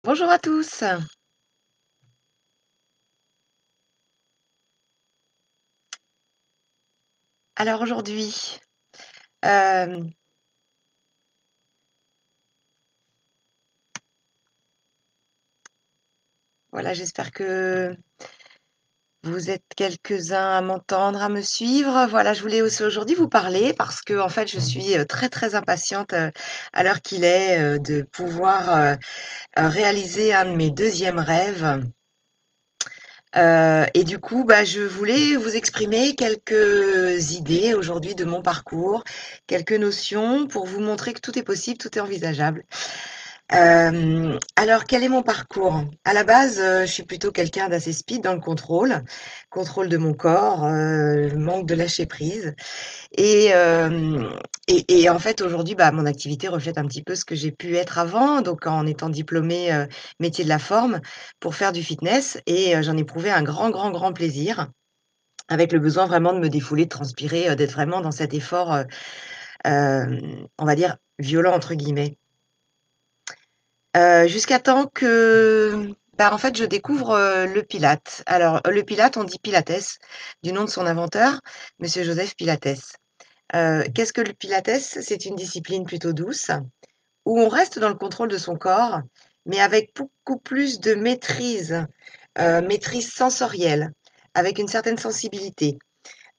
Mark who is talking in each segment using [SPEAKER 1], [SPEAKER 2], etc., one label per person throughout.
[SPEAKER 1] Bonjour à tous. Alors aujourd'hui, hem, voilà, j'espère que vous êtes quelques-uns à m'entendre, à me suivre. Voilà, je voulais aussi aujourd'hui vous parler parce que en fait, je suis, très, très impatiente, à l'heure qu'il est, de pouvoir, réaliser un de mes deuxièmes rêves. Et du coup, bah, je voulais vous exprimer quelques idées aujourd'hui de mon parcours, quelques notions pour vous montrer que tout est possible, tout est envisageable. Alors quel est mon parcours? À la base, je suis plutôt quelqu'un d'assez speed dans le contrôle, contrôle de mon corps, manque de lâcher prise et hem et en fait aujourd'hui, bah, mon activité reflète un petit peu ce que j'ai pu être avant, donc en étant diplômée, métier de la forme pour faire du fitness et j'en éprouvais un grand, grand, grand plaisir avec le besoin vraiment de me défouler, de transpirer, d'être vraiment dans cet effort, on va dire «violent» entre guillemets. Jusqu'à temps que, bah, en fait, je découvre, le Pilate. Alors, le Pilate, on dit Pilates, du nom de son inventeur, monsieur Joseph Pilates. Qu'est-ce que le Pilates? C'est une discipline plutôt douce, où on reste dans le contrôle de son corps, mais avec beaucoup plus de maîtrise, maîtrise sensorielle, avec une certaine sensibilité.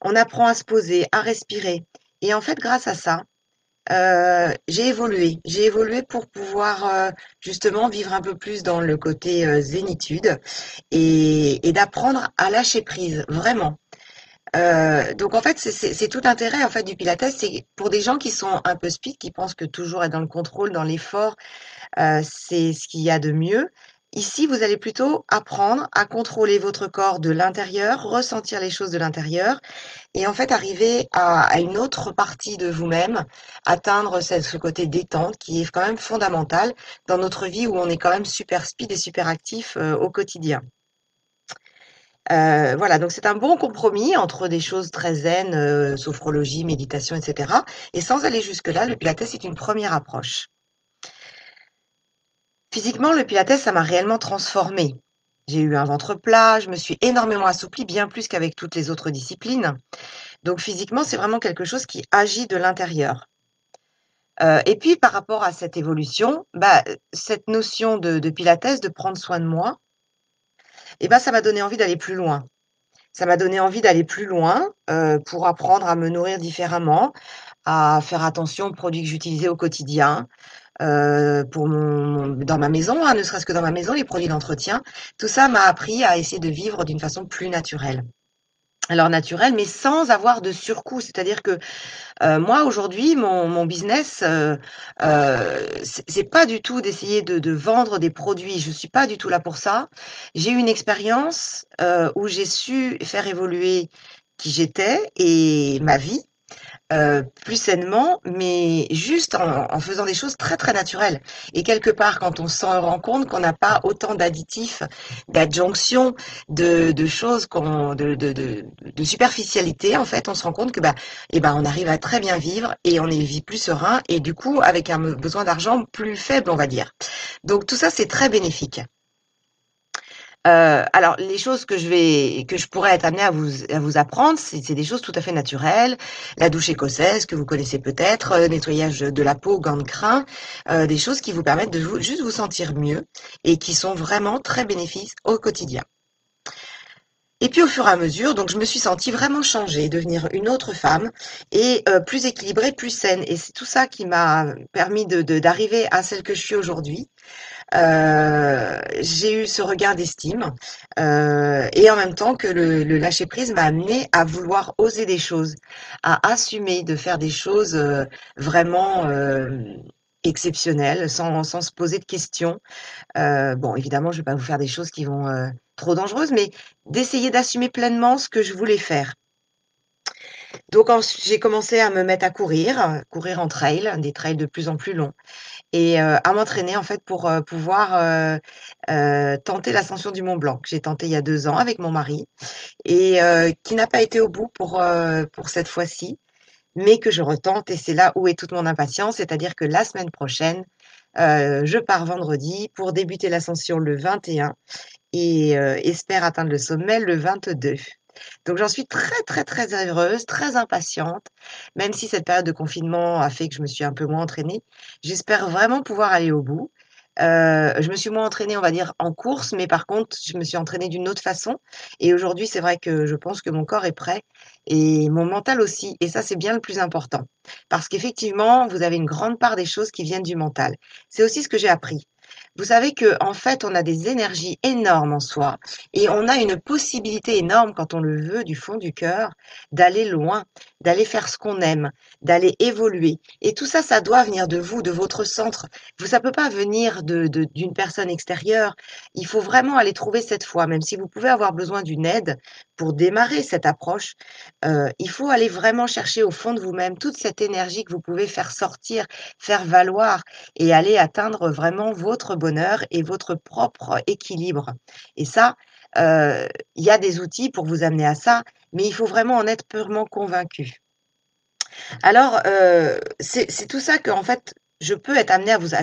[SPEAKER 1] On apprend à se poser, à respirer et en fait, grâce à ça, j'ai évolué. J'ai évolué pour pouvoir, justement vivre un peu plus dans le côté, zénitude et d'apprendre à lâcher prise, vraiment. Donc en fait, c'est tout l'intérêt, en fait, du pilates, c'est pour des gens qui sont un peu speed, qui pensent que toujours être dans le contrôle, dans l'effort, c'est ce qu'il y a de mieux. Ici, vous allez plutôt apprendre à contrôler votre corps de l'intérieur, ressentir les choses de l'intérieur et en fait, arriver à une autre partie de vous-même, atteindre ce côté détente qui est quand même fondamental dans notre vie où on est quand même super speed et super actif, au quotidien. Voilà, donc c'est un bon compromis entre des choses très zen, sophrologie, méditation et cetera et sans aller jusque-là, le pilates est une première approche. Physiquement, le pilates, ça m'a réellement transformée. J'ai eu un ventre plat, je me suis énormément assouplie, bien plus qu'avec toutes les autres disciplines. Donc physiquement, c'est vraiment quelque chose qui agit de l'intérieur. Et puis par rapport à cette évolution, bah, cette notion de pilates, de prendre soin de moi et bah, ça m'a donné envie d'aller plus loin. Ça m'a donné envie d'aller plus loin, pour apprendre à me nourrir différemment, à faire attention aux produits que j'utilisais au quotidien, pour mon dans ma maison, hein, ne serait-ce que dans ma maison, les produits d'entretien. Tout ça m'a appris à essayer de vivre d'une façon plus naturelle. Alors naturelle, mais sans avoir de surcoût. C'est-à-dire que moi aujourd'hui, mon business, c'est pas du tout d'essayer de vendre des produits. Je suis pas du tout là pour ça. J'ai eu une expérience, où j'ai su faire évoluer qui j'étais et ma vie, plus sainement, mais juste en faisant des choses très, très naturelles et quelque part, quand on s'en rend compte qu'on n'a pas autant d'additifs, d'adjonctions, de choses qu'on de superficialité, en fait, on se rend compte que, bah, et ben, on arrive à très bien vivre et on est vie plus serein et du coup, avec un besoin d'argent plus faible, on va dire. Donc tout ça, c'est très bénéfique. Alors les choses que je pourrais être amenée à vous apprendre, c'est des choses tout à fait naturelles. La douche écossaise que vous connaissez peut-être, nettoyage de la peau, gants de crin, des choses qui vous permettent de vous juste vous sentir mieux et qui sont vraiment très bénéfiques au quotidien. Et puis au fur et à mesure, donc je me suis sentie vraiment changer, devenir une autre femme et plus équilibrée, plus saine et c'est tout ça qui m'a permis de d'arriver à celle que je suis aujourd'hui. J'ai eu ce regain d'estime, et en même temps que le lâcher prise m'a amenée à vouloir oser des choses, à assumer de faire des choses, vraiment, exceptionnelles sans se poser de questions. Bon évidemment je vais pas vous faire des choses qui vont, trop dangereuses, mais d'essayer d'assumer pleinement ce que je voulais faire. Donc ensuite j'ai commencé à me mettre à courir, courir en trail, des trails de plus en plus longs et à m'entraîner en fait pour, pouvoir, tenter l'ascension du Mont Blanc, que j'ai tenté il y a 2 ans avec mon mari et qui n'a pas été au bout pour cette fois-ci, mais que je retente et c'est là où est toute mon impatience. C'est-à-dire que la semaine prochaine, Je pars vendredi pour débuter l'ascension le 21 et espère atteindre le sommet le 22. Donc j'en suis très, très, très heureuse, très impatiente, même si cette période de confinement a fait que je me suis un peu moins entraînée. J'espère vraiment pouvoir aller au bout. Je me suis moins entraînée, on va dire, en course, mais par contre, je me suis entraînée d'une autre façon et aujourd'hui, c'est vrai que je pense que mon corps est prêt et mon mental aussi et ça, c'est bien le plus important. Parce qu'effectivement, vous avez une grande part des choses qui viennent du mental. C'est aussi ce que j'ai appris. Vous savez qu'en fait, on a des énergies énormes en soi et on a une possibilité énorme quand on le veut du fond du cœur d'aller loin, d'aller faire ce qu'on aime, d'aller évoluer et tout ça, ça doit venir de vous, de votre centre. Vous ça peut pas venir d'une personne extérieure. Il faut vraiment aller trouver cette foi, même si vous pouvez avoir besoin d'une aide pour démarrer cette approche, il faut aller vraiment chercher au fond de vous-même toute cette énergie que vous pouvez faire sortir, faire valoir et aller atteindre vraiment votre bonheur et votre propre équilibre et ça, il y a des outils pour vous amener à ça, mais il faut vraiment en être purement convaincu. Alors, c'est tout ça qu'en fait, je peux être amenée à vous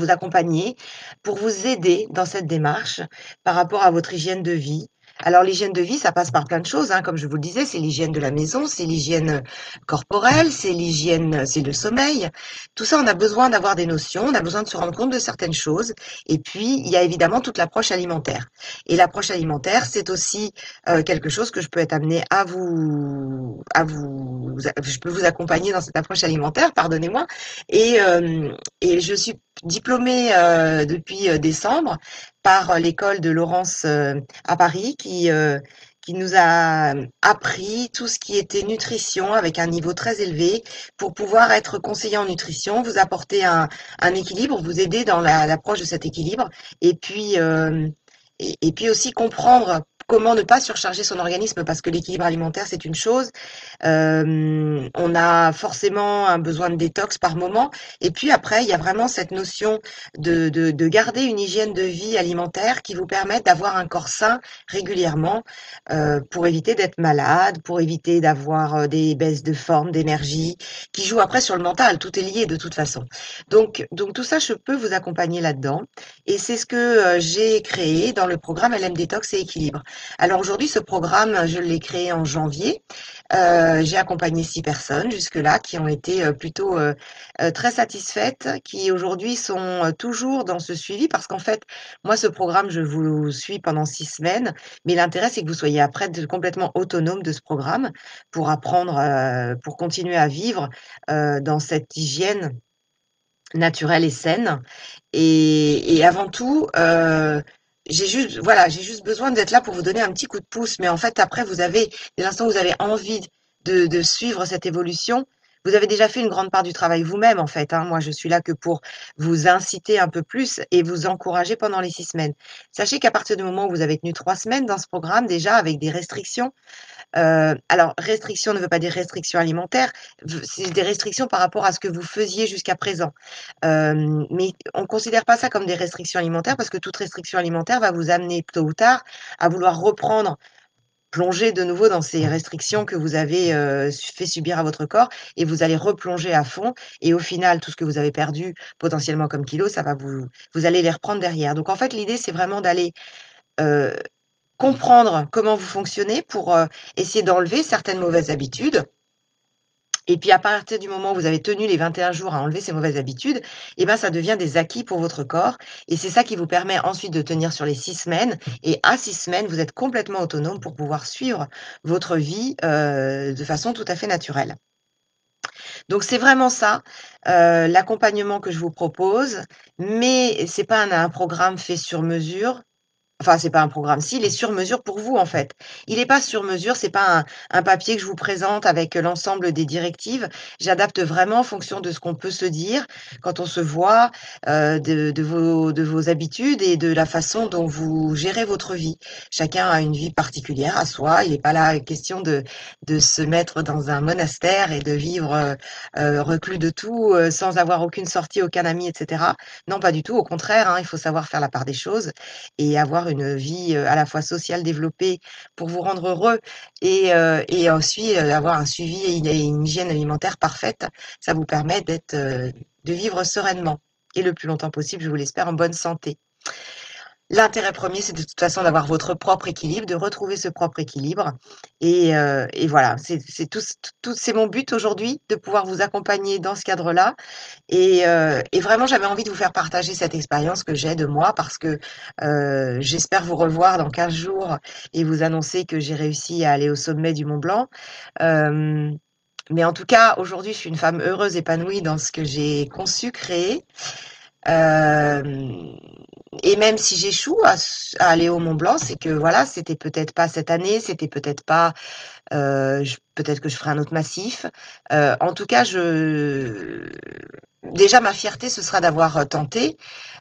[SPEAKER 1] accompagner pour vous aider dans cette démarche par rapport à votre hygiène de vie. Alors l'hygiène de vie, ça passe par plein de choses, hein, comme je vous le disais, c'est l'hygiène de la maison, c'est l'hygiène corporelle, c'est l'hygiène, c'est le sommeil. Tout ça, on a besoin d'avoir des notions, on a besoin de se rendre compte de certaines choses. Et puis, il y a évidemment toute l'approche alimentaire. Et l'approche alimentaire, c'est aussi quelque chose que je peux être amenée je peux vous accompagner dans cette approche alimentaire, pardonnez-moi. Et je suis diplômée depuis décembre par l'école de Laurence à Paris qui nous a appris tout ce qui était nutrition avec un niveau très élevé pour pouvoir être conseiller en nutrition, vous apporter un équilibre, vous aider dans l'approche de cet équilibre et puis et puis aussi comprendre comment ne pas surcharger son organisme parce que l'équilibre alimentaire, c'est une chose. On a forcément un besoin de détox par moment. Et puis après, il y a vraiment cette notion de garder une hygiène de vie alimentaire qui vous permette d'avoir un corps sain régulièrement pour éviter d'être malade, pour éviter d'avoir des baisses de forme, d'énergie, qui jouent après sur le mental. Tout est lié de toute façon. Donc tout ça, je peux vous accompagner là-dedans. Et c'est ce que j'ai créé dans le programme LM Détox et Équilibre. Alors aujourd'hui, ce programme, je l'ai créé en janvier. J'ai accompagné 6 personnes jusque-là qui ont été plutôt très satisfaites, qui aujourd'hui sont toujours dans ce suivi parce qu'en fait, moi, ce programme, je vous suis pendant 6 semaines, mais l'intérêt, c'est que vous soyez après complètement autonome de ce programme pour apprendre, pour continuer à vivre dans cette hygiène naturelle et saine. Et avant tout, j'ai juste besoin d'être là pour vous donner un petit coup de pouce. Mais en fait, après, dès l'instant où vous avez envie de suivre cette évolution, vous avez déjà fait une grande part du travail vous-même, en fait, hein. Moi, je suis là que pour vous inciter un peu plus et vous encourager pendant les 6 semaines. Sachez qu'à partir du moment où vous avez tenu 3 semaines dans ce programme, déjà avec des restrictions, alors restriction ne veut pas dire restriction alimentaire, c'est des restrictions par rapport à ce que vous faisiez jusqu'à présent. Mais on ne considère pas ça comme des restrictions alimentaires parce que toute restriction alimentaire va vous amener tôt ou tard à vouloir reprendre, plonger de nouveau dans ces restrictions que vous avez, fait subir à votre corps et vous allez replonger à fond et au final, tout ce que vous avez perdu potentiellement comme kilos, ça va vous allez les reprendre derrière. Donc en fait, l'idée, c'est vraiment d'aller, heu comprendre comment vous fonctionnez pour, essayer d'enlever certaines mauvaises habitudes et puis à partir du moment où vous avez tenu les 21 jours à enlever ces mauvaises habitudes et ben, ça devient des acquis pour votre corps et c'est ça qui vous permet ensuite de tenir sur les 6 semaines et à 6 semaines, vous êtes complètement autonome pour pouvoir suivre votre vie, de façon tout à fait naturelle. Donc c'est vraiment ça, l'accompagnement que je vous propose, mais c'est pas un programme fait sur mesure. Enfin, c'est pas un programme. Si, il est sur mesure pour vous, en fait. Il est pas sur mesure, c'est pas un papier que je vous présente avec l'ensemble des directives. J'adapte vraiment en fonction de ce qu'on peut se dire quand on se voit, de vos habitudes et de la façon dont vous gérez votre vie. Chacun a une vie particulière à soi. Il est pas là question de se mettre dans un monastère et de vivre, reclus de tout, sans avoir aucune sortie, aucun ami et cetera. Non, pas du tout, au contraire, hein, il faut savoir faire la part des choses et avoir avoir une vie, à la fois sociale développée pour vous rendre heureux et aussi, avoir un suivi et une hygiène alimentaire parfaite, ça vous permet de vivre sereinement et le plus longtemps possible, je vous l'espère, en bonne santé. L'intérêt premier, c'est de toute façon d'avoir votre propre équilibre, de retrouver ce propre équilibre et voilà, c'est mon but aujourd'hui de pouvoir vous accompagner dans ce cadre-là et vraiment j'avais envie de vous faire partager cette expérience que j'ai de moi parce que, j'espère vous revoir dans 15 jours et vous annoncer que j'ai réussi à aller au sommet du Mont Blanc. Hem, mais en tout cas, aujourd'hui, je suis une femme heureuse, épanouie dans ce que j'ai conçu, créé. Hem Et même si j'échoue à aller au Mont Blanc, c'est que voilà, c'était peut-être pas cette année, c'était peut-être pas, peut-être que je ferai un autre massif. En tout cas, déjà ma fierté, ce sera d'avoir, tenté,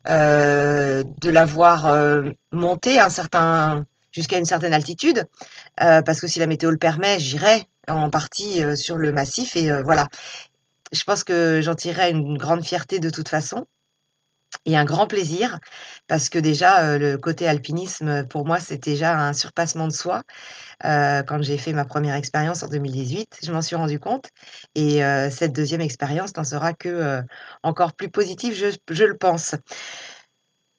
[SPEAKER 1] de l'avoir, monté jusqu'à une certaine altitude, parce que si la météo le permet, j'irai en partie, sur le massif et voilà. Je pense que j'en tirerai une grande fierté de toute façon. Et un grand plaisir parce que déjà, le côté alpinisme, pour moi, c'est déjà un surpassement de soi. Quand j'ai fait ma première expérience en 2018, je m'en suis rendu compte et cette deuxième expérience n'en sera que, encore plus positive, je le pense.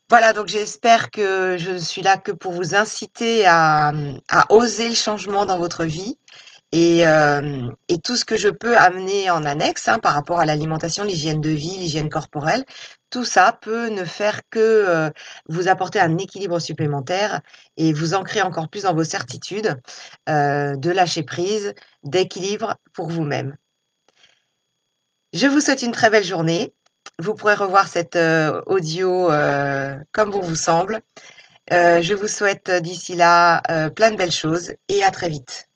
[SPEAKER 1] Voilà, donc j'espère que je suis là que pour vous inciter à oser le changement dans votre vie et tout ce que je peux amener en annexe, hein, par rapport à l'alimentation, l'hygiène de vie, l'hygiène corporelle, tout ça peut ne faire que, vous apporter un équilibre supplémentaire et vous ancrer encore plus dans vos certitudes, de lâcher prise, d'équilibre pour vous-même. Je vous souhaite une très belle journée. Vous pourrez revoir cette, audio, comme bon vous semble. Je vous souhaite d'ici là, plein de belles choses et à très vite.